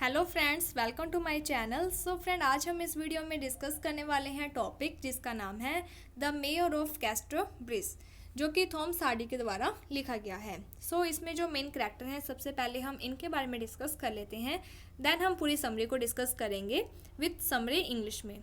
Hello friends, welcome to my channel. So friend, आज हम इस वीडियो में डिस्कस करने वाले हैं टॉपिक जिसका नाम है द मेयर ऑफ कैस्टरब्रिज, जो कि थॉमस हार्डी के द्वारा लिखा गया है। सो इसमें जो मेन कैरेक्टर हैं, सबसे पहले हम इनके बारे में डिस्कस कर लेते हैं, देन हम पूरी समरी को डिस्कस करेंगे विथ समरी इंग्लिश में।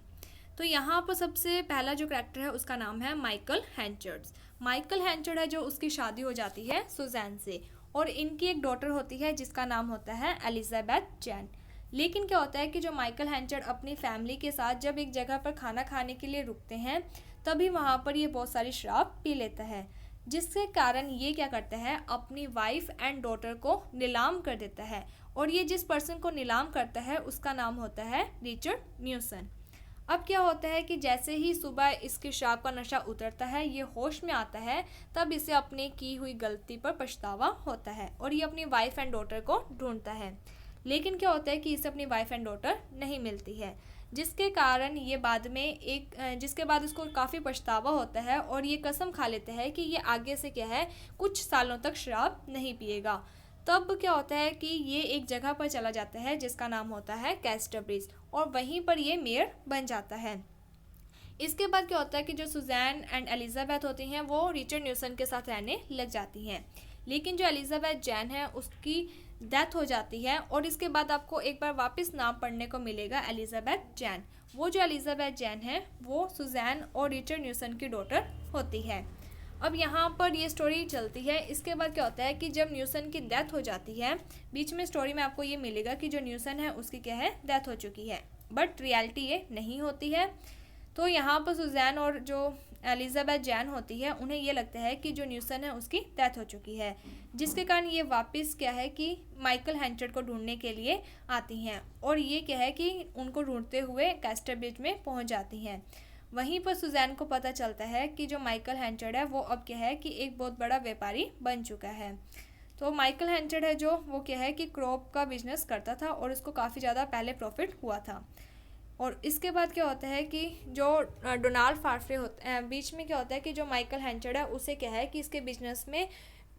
तो यहाँ पर सबसे पहला जो कैरेक्टर है उसका नाम है माइकल हैंचर्ड। माइकल हैंचर्ड है जो उसकी शादी हो जाती है सुजैन से, और इनकी एक डॉटर होती है जिसका नाम होता है एलिजाबेथ जैन। लेकिन क्या होता है कि जो माइकल हैंचर्ड अपनी फैमिली के साथ जब एक जगह पर खाना खाने के लिए रुकते हैं, तभी वहाँ पर ये बहुत सारी शराब पी लेता है, जिसके कारण ये क्या करता है, अपनी वाइफ एंड डॉटर को नीलाम कर देता है। और ये जिस पर्सन को नीलाम करता है उसका नाम होता है रिचर्ड न्यूसन। अब क्या होता है कि जैसे ही सुबह इसकी शराब का नशा उतरता है, ये होश में आता है, तब इसे अपनी की हुई गलती पर पछतावा होता है और ये अपनी वाइफ एंड डॉटर को ढूंढता है। लेकिन क्या होता है कि इसे अपनी वाइफ एंड डॉटर नहीं मिलती है, जिसके कारण ये बाद में जिसके बाद उसको काफ़ी पछतावा होता है और ये कसम खा लेता है कि ये आगे से क्या है, कुछ सालों तक शराब नहीं पिएगा। तब क्या होता है कि ये एक जगह पर चला जाता है जिसका नाम होता है कैस्टरब्रिज, और वहीं पर ये मेयर बन जाता है। इसके बाद क्या होता है कि जो सुजैन एंड एलिजाबेथ होती हैं वो रिचर्ड न्यूसन के साथ रहने लग जाती हैं। लेकिन जो एलिजाबेथ जैन है उसकी डेथ हो जाती है, और इसके बाद आपको एक बार वापस नाम पढ़ने को मिलेगा एलिजाबेथ जैन। वो जो एलिजाबेथ जैन है वो सुजैन और रिचर्ड न्यूसन की डॉटर होती है। अब यहाँ पर ये स्टोरी चलती है। इसके बाद क्या होता है कि जब न्यूसन की डेथ हो जाती है, बीच में स्टोरी में आपको ये मिलेगा कि जो न्यूसन है उसकी क्या है, डेथ हो चुकी है, बट रियलिटी ये नहीं होती है। तो यहाँ पर सुजैन और जो एलिजाबेथ जैन होती है उन्हें ये लगता है कि जो न्यूसन है उसकी डेथ हो चुकी है, जिसके कारण ये वापस क्या है कि माइकल हैंचर्ड को ढूंढने के लिए आती हैं, और ये क्या है कि उनको ढूंढते हुए कैस्टरब्रिज में पहुँच जाती हैं। वहीं पर सुजैन को पता चलता है कि जो माइकल हैंचर्ड है वो अब क्या है कि एक बहुत बड़ा व्यापारी बन चुका है। तो माइकल हैंचर्ड है जो वो क्या है कि क्रॉप का बिजनेस करता था और उसको काफ़ी ज़्यादा पहले प्रॉफिट हुआ था। और इसके बाद क्या होता है कि जो डोनाल्ड फार्फरे होते हैं, बीच में क्या होता है कि जो माइकल हैंचर्ड है उसे क्या है कि इसके बिजनेस में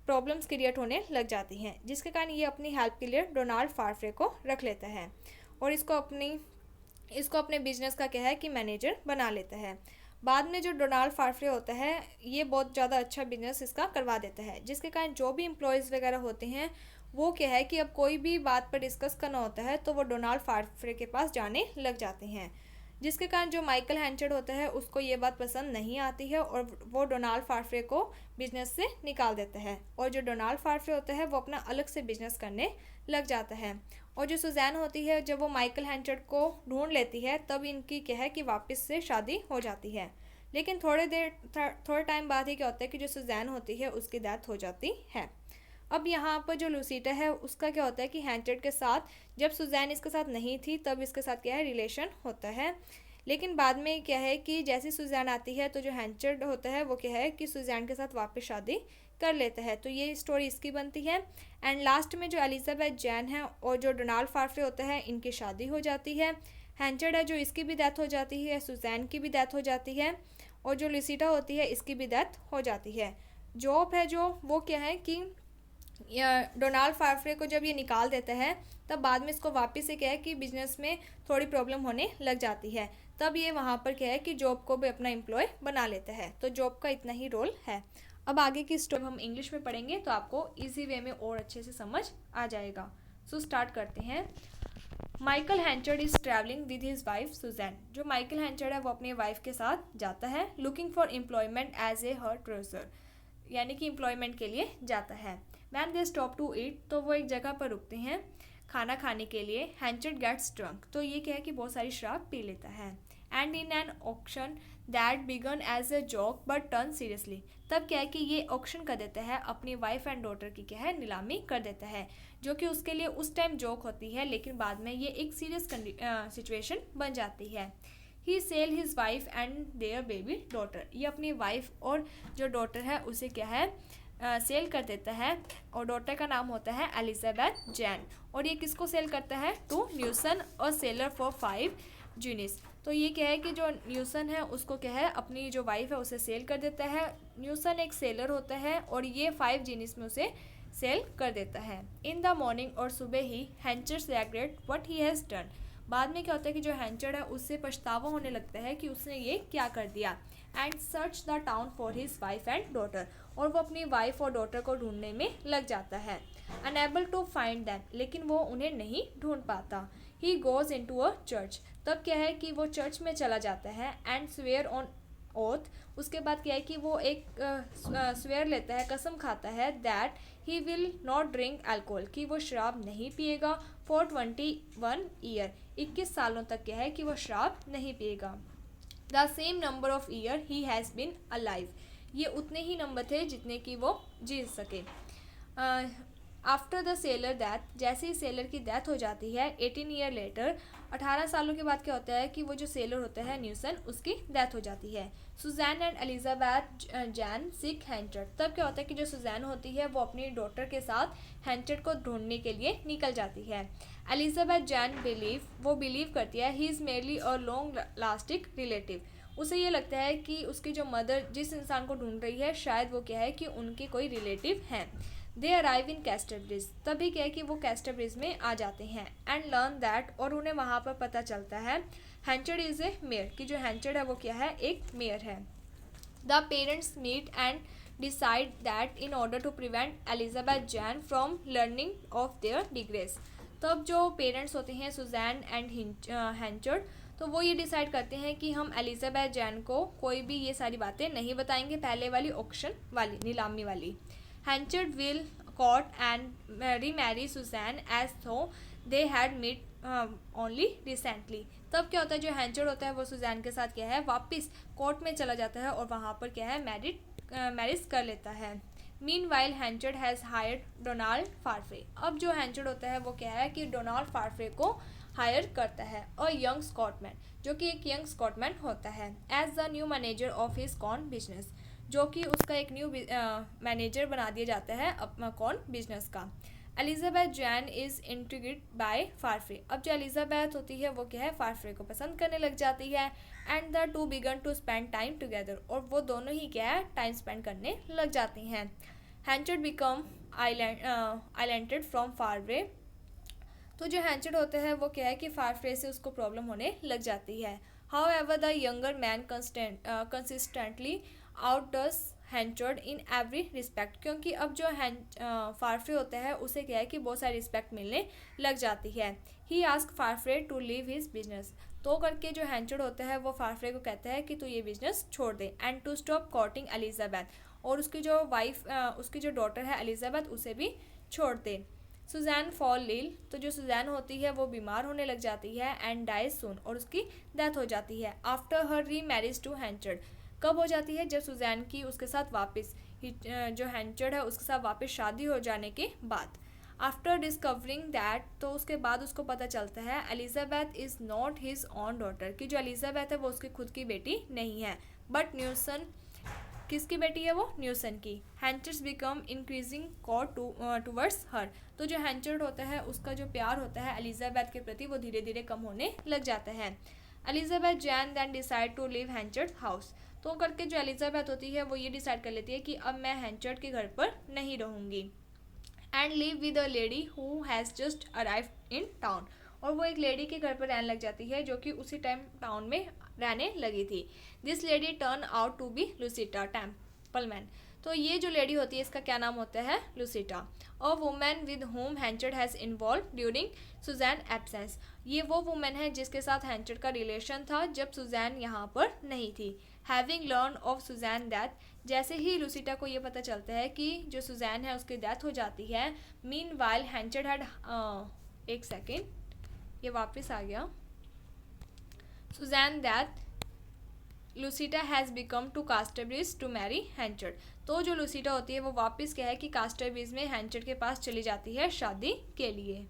प्रॉब्लम्स क्रिएट होने लग जाती हैं, जिसके कारण ये अपनी हेल्प के लिए डोनाल्ड फार्फरे को रख लेता है और इसको अपने बिजनेस का क्या है कि मैनेजर बना लेता है। बाद में जो डोनाल्ड फार्फरे होता है ये बहुत ज़्यादा अच्छा बिजनेस इसका करवा देता है, जिसके कारण जो भी एम्प्लॉयज़ वगैरह होते हैं वो क्या है कि अब कोई भी बात पर डिस्कस करना होता है तो वो डोनाल्ड फार्फरे के पास जाने लग जाते हैं, जिसके कारण जो माइकल हैंचर्ड होता है उसको ये बात पसंद नहीं आती है और वो डोनाल्ड फार्फरे को बिजनेस से निकाल देता है। और जो डोनाल्ड फार्फरे होता है वो अपना अलग से बिजनेस करने लग जाता है। और जो सुजैन होती है जब वो माइकल हैंचर्ड को ढूंढ लेती है, तब इनकी क्या है कि वापस से शादी हो जाती है। लेकिन थोड़े टाइम बाद ही क्या होता है कि जो सुजैन होती है उसकी डेथ हो जाती है। अब यहाँ पर जो लूसीटा है उसका क्या होता है कि हैंचर्ड के साथ, जब सुजैन इसके साथ नहीं थी तब इसके साथ क्या है, रिलेशन होता है। लेकिन बाद में क्या है कि जैसे सुजैन आती है तो जो हैंचर्ड होता है वो क्या है कि सुजैन के साथ वापस शादी कर लेता है। तो ये स्टोरी इसकी बनती है। एंड लास्ट में जो एलिजाबेथ जैन है और जो डोनाल्ड फार्फरे होता है इनकी शादी हो जाती है। हैंचर्ड है जो इसकी भी डेथ हो जाती है, सुजैन की भी डेथ हो जाती है, और जो लूसीटा होती है इसकी भी डेथ हो जाती है। जॉब है जो वो क्या है कि डोनाल्ड फार्फरे को जब ये निकाल देता है तब बाद में इसको वापस से क्या है कि बिजनेस में थोड़ी प्रॉब्लम होने लग जाती है। तब ये वहाँ पर क्या है कि जॉब को भी अपना एम्प्लॉय बना लेता है। तो जॉब का इतना ही रोल है। अब आगे की स्टोरी हम इंग्लिश में पढ़ेंगे तो आपको इजी वे में और अच्छे से समझ आ जाएगा। सो स्टार्ट करते हैं। Michael Henchard is travelling with his wife Susan. जो माइकल हैंचर्ड है वो अपनी वाइफ के साथ जाता है, looking for employment as a her treasure, यानी कि एम्प्लॉयमेंट के लिए जाता है। When they stop to eat, तो वो एक जगह पर रुकते हैं खाना खाने के लिए। हैंचर्ड गेट्स ड्रंक, तो ये क्या है कि बहुत सारी शराब पी लेता है। And in an auction that began as a joke but turn seriously, तब क्या है कि ये ऑक्शन कर देता है, अपनी वाइफ एंड डॉटर की क्या है नीलामी कर देता है, जो कि उसके लिए उस टाइम जोक होती है, लेकिन बाद में ये एक सीरियस सिचुएशन बन जाती है। He sell his wife and their baby daughter, ये अपनी वाइफ और जो डॉटर है उसे क्या है सेल कर देता है, और डॉटर का नाम होता है एलिजाबेथ जैन। और ये किसको सेल करता है, टू न्यूसन और सेलर फॉर 5 गुइनेस। तो ये क्या है कि जो न्यूसन है उसको क्या है अपनी जो वाइफ है उसे सेल कर देता है। न्यूसन एक सेलर होता है और ये 5 गुइनेस में उसे सेल कर देता है। इन द मॉर्निंग और सुबह ही Henchard regret what he has done. बाद में क्या होता है कि जो हैंचर्ड है उससे पछतावा होने लगता है कि उसने ये क्या कर दिया। And search the town for his wife and daughter, और वो अपनी वाइफ और डॉटर को ढूंढने में लग जाता है। अनएबल टू फाइंड दैम, लेकिन वो उन्हें नहीं ढूंढ पाता। He goes into a church, तब क्या है कि वो चर्च में चला जाता है। एंड स्वेयर ऑन ओथ, उसके बाद क्या है कि वो एक स्वेयर लेता है, कसम खाता है that he will not drink alcohol, कि वो शराब नहीं पिएगा फॉर 21 ईयर, 21 सालों तक क्या है कि वो शराब नहीं पिएगा। The same number of year he has been alive, ये उतने ही नंबर थे जितने कि वो जी सके। आफ्टर द सेलर डेथ, जैसे ही सेलर की डेथ हो जाती है 18 ईयर लेटर, 18 सालों के बाद क्या होता है कि वो जो सेलर होता है न्यूसन, उसकी डेथ हो जाती है। सुजैन एंड एलिजाबेथ जैन सिक हैंचर्ड, तब क्या होता है कि जो सुजैन होती है वो अपनी डॉटर के साथ हैंचर्ड को ढूंढने के लिए निकल जाती है। एलिजाबेथ जैन वो बिलीव करती है he is merely a long lasting relative, उसे ये लगता है कि उसकी जो मदर जिस इंसान को ढूंढ रही है शायद वो क्या है कि उनके कोई रिलेटिव हैं। They arrive in castor bridge, तभी क्या है कि वो कैस्टर ब्रिज में आ जाते हैं। एंड लर्न दैट, और उन्हें वहाँ पर पता चलता है हैंचर्ड इज़ ए मेयर, कि जो हैंचर्ड है वो क्या है, एक मेयर है। The parents meet and decide that in order to prevent Elizabeth Jane from learning of their disgrace, तब जो पेरेंट्स होते हैं सुजैन एंड हैंचर्ड, तो वो ये डिसाइड करते हैं कि हम एलिजाबेथ जैन को कोई भी ये सारी बातें नहीं बताएंगे, पहले वाली ऑक्शन वाली, नीलामी वाली। Henchard will court and remarry Susan as though they had meet only recently, तब क्या होता है जो हैंचर्ड होता है वो सुजैन के साथ क्या है वापस कोर्ट में चला जाता है और वहाँ पर क्या है मैरिज कर लेता है। मीनवाइल हैंचर्ड हैज़ हायर्ड डोनाल्ड फार्फे, अब जो हैंचर्ड होता है वो क्या है कि डोनाल्ड फार्फे को हायर करता है, और यंग स्कॉटमैन, जो कि एक यंग स्कॉटमैन होता है, as the new manager of his corn business, जो कि उसका एक न्यू मैनेजर बना दिया जाता है अपना कॉर्न बिजनेस का। Elizabeth Jane is intrigued by Farfrae, अब जो एलिजाबेथ होती है वो क्या है फार्फे को पसंद करने लग जाती है। And the two began to spend time together, और वो दोनों ही क्या है टाइम स्पेंड करने लग जाती हैं। हैंचर्ड बिकम आइलैंडेड फ्रॉम फारवे, तो जो हैंचर्ड होता है वो क्या है कि फारवे से उसको प्रॉब्लम होने लग जाती है। However the younger man consistently outdoes Henchard in every respect, क्योंकि अब जो फारफ्रे होता है उसे क्या है कि बहुत सारी रिस्पेक्ट मिलने लग जाती है। He ask Farfrae to leave his business, तो करके जो हैंचर्ड होता है वो फारफ्रे को कहता है कि तू ये बिजनेस छोड़ दे। And to stop courting Elizabeth, और उसकी जो वाइफ उसकी जो डॉटर है एलिजाबेथ उसे भी छोड़ दे। सुजैन फॉल इल, तो जो सुजैन होती है वो बीमार होने लग जाती है। एंड डाइज सून, और उसकी डेथ हो जाती है। आफ्टर हर री मैरिज टू हैंचर्ड, कब हो जाती है जब सुजैन की उसके साथ वापस जो हैंचर्ड है उसके साथ वापस शादी हो जाने के बाद। आफ्टर डिस्कवरिंग दैट, तो उसके बाद उसको पता चलता है Elizabeth is not his on daughter, कि जो एलिजाबेथ है वो उसकी खुद की बेटी नहीं है बट न्यूसन, किसकी बेटी है वो न्यूसन की। Henchard become increasing cold towards her, तो जो हैंचर्ड होता है उसका जो प्यार होता है एलिजाबेथ के प्रति वो धीरे धीरे कम होने लग जाता है। Elizabeth Jane then decide to live Henchard house, तो करके जो एलिजाबेथ होती है वो ये डिसाइड कर लेती है कि अब मैं हैंचर्ड के घर पर नहीं रहूँगी। And live with a lady who has just arrive in town, और वो एक लेडी के घर पर रहने लग जाती है जो कि उसी टाइम टाउन में रहने लगी थी। This lady turn out to be Lucetta Templeman, तो ये जो लेडी होती है इसका क्या नाम होता है Lucetta. A woman with whom Henchard has involved during Susan absence, ये वो वुमेन है जिसके साथ हैंचर्ड का रिलेशन था जब सुजैन यहाँ पर नहीं थी। Having learn of Susan death, जैसे ही लुसिटा को ये पता चलता है कि जो सुजैन है उसकी डेथ हो जाती है। मीन वाइल हैंचर्ड हैड एक सेकेंड, ये वापस आ गया। Susan death Lucetta has become to Casterbridge to marry Henchard, तो जो लुसिटा होती है वो वापस क्या है कि कास्टरब्रिज में हैंचर्ड के पास चली जाती है शादी के लिए।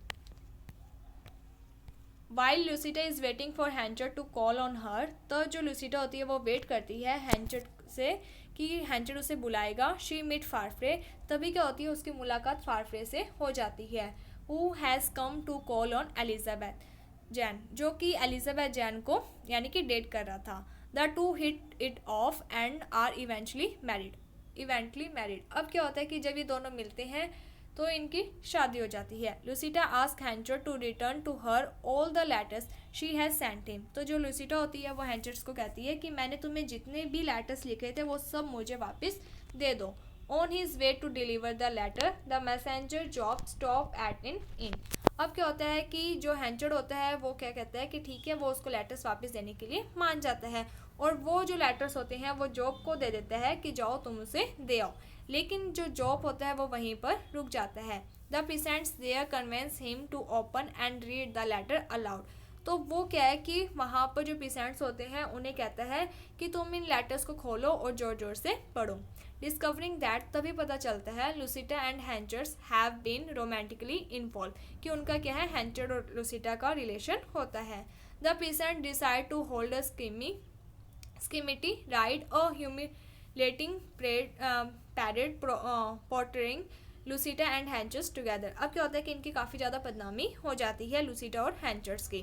While Lucetta is waiting for Henchard to call on her, तो जो लुसिटा होती है वो वेट करती है हैंचर्ड से कि हैंचर्ड उसे बुलाएगा। शी मीट फारफ्रे, तभी क्या होती है उसकी मुलाकात फारफ्रे से हो जाती है। Who has come to call on Elizabeth Jane, जो कि एलिजाबेथ जैन को यानी कि डेट कर रहा था। The two hit it off and are eventually married. अब क्या होता है कि जब ये दोनों मिलते हैं तो इनकी शादी हो जाती है। Lucetta ask Henchard to return to her all the letters she has sent him. तो जो लुसिटा होती है वो हैंचर्स को कहती है कि मैंने तुम्हें जितने भी लेटर्स लिखे थे वो सब मुझे वापस दे दो। On his way to deliver the letter the messenger Jopp stop at in inn. अब क्या होता है कि जो हैंचर होता है वो क्या कहता है कि ठीक है, वो उसको लेटर्स वापस देने के लिए मान जाता है और वो जो लेटर्स होते हैं वो जॉब को दे देता है कि जाओ तुम उसे दे आओ। लेकिन जो जॉब होता है वो वहीं पर रुक जाता है। The patients there convince him to open and read the letter aloud. तो वो क्या है कि वहाँ पर जो पेशेंट्स होते हैं उन्हें कहता है कि तुम इन लेटर्स को खोलो और जोर जोर से पढ़ो। डिस्कवरिंग दैट, तभी पता चलता है Lucetta and Henchard have been romantically involve, कि उनका क्या है, हैंचर और लुसिटा का रिलेशन होता है। The patient decide to hold a skimmity ride a humiliating parade portraying Lucetta and Henchard together. अब क्या होता है कि इनकी काफ़ी ज़्यादा बदनामी हो जाती है लुसिटा और हैंचर्स की।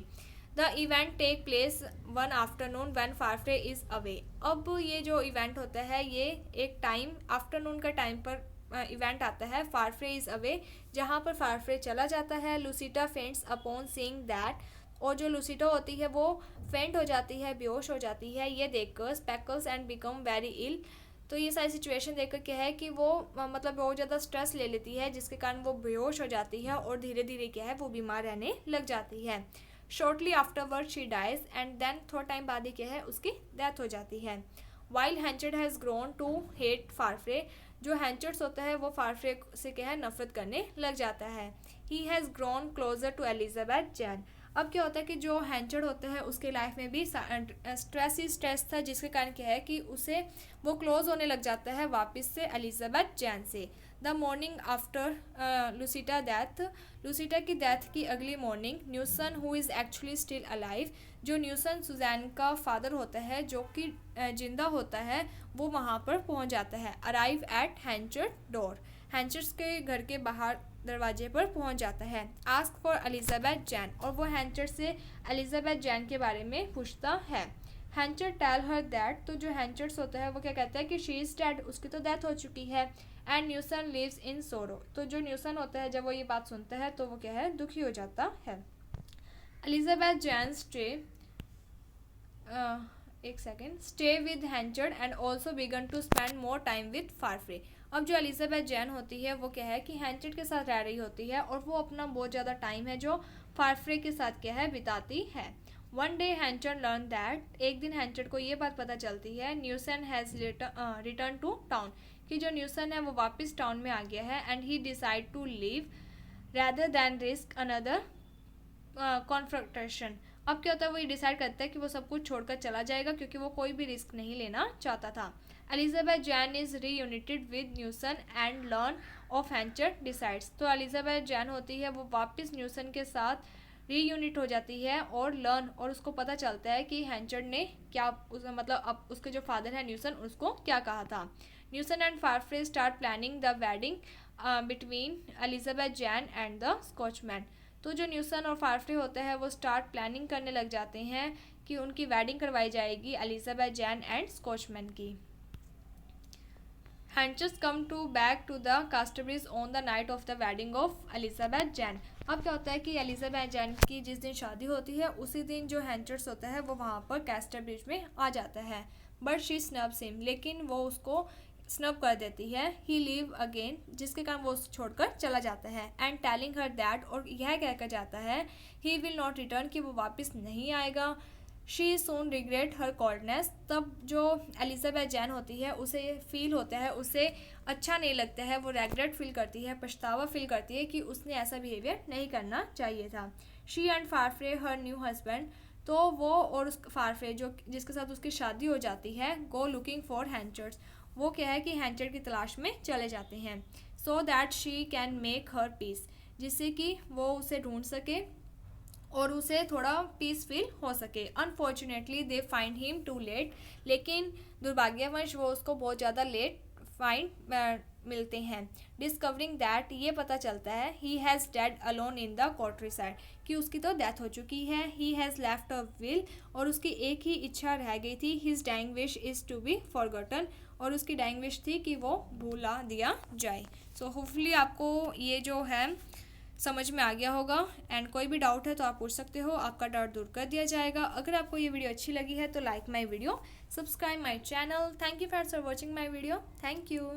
The event take place one afternoon when Farfrae is away. अब ये जो इवेंट होता है ये एक टाइम आफ्टरनून का टाइम पर इवेंट आता है, फारफ्रे इज़ अवे, जहाँ पर फारफ्रे चला जाता है। लुसिटा फेंट्स अपॉन सीइंग दैट, और जो लुसिटा होती है वो फेंट हो जाती है, बेहोश हो जाती है ये देखकर। स्पेकल्स एंड बिकम वेरी इल। तो ये सारी सिचुएशन देखकर क्या है कि वो मतलब बहुत ज़्यादा स्ट्रेस ले लेती है जिसके कारण वो बेहोश हो जाती है और धीरे धीरे क्या है वो बीमार रहने लग जाती है। Shortly afterward she dies and then थोड़ा टाइम बाद ही क्या है उसकी डेथ हो जाती है। While Henchard has grown to hate Farfrae, जो हैंचर्ड्स होता है वो फारफ्रे से क्या है नफरत करने लग जाता है। He has grown closer to Elizabeth Jane. अब क्या होता है कि जो हैंचर्ड होता है उसके लाइफ में भी स्ट्रेस ही स्ट्रेस था जिसके कारण क्या है कि उसे वो क्लोज होने लग जाता है वापस से एलिजाबेथ जैन से। द मॉर्निंग आफ्टर लुसिटा डेथ, लुसिटा की डेथ की अगली morning न्यूसन who is actually still alive, जो न्यूसन सुजैन का फादर होता है जो कि जिंदा होता है, वो वहाँ पर पहुँच जाता है। अराइव एट हैंचर्ड डोर, हैंचर्स के घर के बाहर दरवाजे पर पहुंच जाता है। आस्क फॉर एलिजाबेथ जैन, और वो हैंचर से एलिजाबेथ जैन के बारे में पूछता है। हैंचर टेल हर दैट, तो जो हैंचर्स होता है वो क्या कहता है कि शी इज़ डेड, उसकी तो डेथ हो चुकी है। एंड न्यूसन लिव्स इन सोरो, तो जो न्यूसन होता है जब वो ये बात सुनता है तो वो क्या है दुखी हो जाता है। Elizabeth Jane stay with Henchard and also began to spend more time with Farfrae. अब जो एलिजाबेथ जैन होती है वो क्या है कि हैंचर्ड के साथ रह रही होती है और वो अपना बहुत ज़्यादा टाइम है जो फारफ्रे के साथ क्या है बिताती है। वन डे हैंचर्ड लर्न दैट, एक दिन हैंचर्ड को ये बात पता चलती है न्यूसन हैज़ रिटर्न टू टाउन, कि जो न्यूसन है वो वापस टाउन में आ गया है। And he decide to leave rather than risk another confrontation. अब क्या होता है वो ये डिसाइड करता है कि वो सब कुछ छोड़कर चला जाएगा क्योंकि वो कोई भी रिस्क नहीं लेना चाहता था। Elizabeth Jane is reunited with Newson and learn of Henchard decides, तो एलिजाबेथ जैन होती है वो वापस न्यूसन के साथ रीयूनिट हो जाती है और लर्न, और उसको पता चलता है कि हैंचर्ड ने क्या मतलब अब उसके जो फादर है न्यूसन उसको क्या कहा था। Newson and Farfrae start planning the wedding between Elizabeth Jane and the Scotchman, तो जो न्यूसन और फारफ्रे होते हैं वो स्टार्ट प्लानिंग करने लग जाते हैं कि उनकी वेडिंग करवाई जाएगी एलिजाबेथ जैन एंड स्कॉचमैन की। Henchard come to back to the Casterbridge on the night of the wedding of Elizabeth Jane. अब क्या होता है कि एलिजाबेथ जैन की जिस दिन शादी होती है उसी दिन जो हैंचर्स होता है वो वहाँ पर कास्टरब्रिज में आ जाता है। बट शी स्नब्स हिम, लेकिन वो उसको स्नब कर देती है। ही लीव अगेन, जिसके कारण वो उसे छोड़कर चला जाता है। एंड टेलिंग हर दैट, और यह कहकर जाता है ही विल नॉट रिटर्न, कि वो वापस नहीं आएगा। She soon regret her coldness, तब जो एलिजाबेथ जैन होती है उसे फील होता है, उसे अच्छा नहीं लगता है, वो रेग्रेट फील करती है, पछतावा फील करती है कि उसने ऐसा बिहेवियर नहीं करना चाहिए था। She and Farfrae her new husband, तो वो और उस फारफ्रे जो जिसके साथ उसकी शादी हो जाती है गो लुकिंग फॉर हैंचर्स, वो क्या है कि हैंचर्ड की तलाश में चले जाते हैं। So that she can make her peace, जिससे कि वो उसे ढूंढ सके और उसे थोड़ा पीस फील हो सके। Unfortunately they find him too late, लेकिन दुर्भाग्यवश वो उसको बहुत ज़्यादा लेट फाइंड मिलते हैं। डिस्कवरिंग दैट, ये पता चलता है he has dead alone in the countryside, कि उसकी तो डेथ हो चुकी है। He has left a will, और उसकी एक ही इच्छा रह गई थी। His dying wish is to be forgotten, और उसकी डाइंग विश थी कि वो भूला दिया जाए। सो होपफुली आपको ये जो है समझ में आ गया होगा। एंड कोई भी डाउट है तो आप पूछ सकते हो, आपका डाउट दूर कर दिया जाएगा। अगर आपको ये वीडियो अच्छी लगी है तो like my video, subscribe my channel. Thank you for watching my video. Thank you.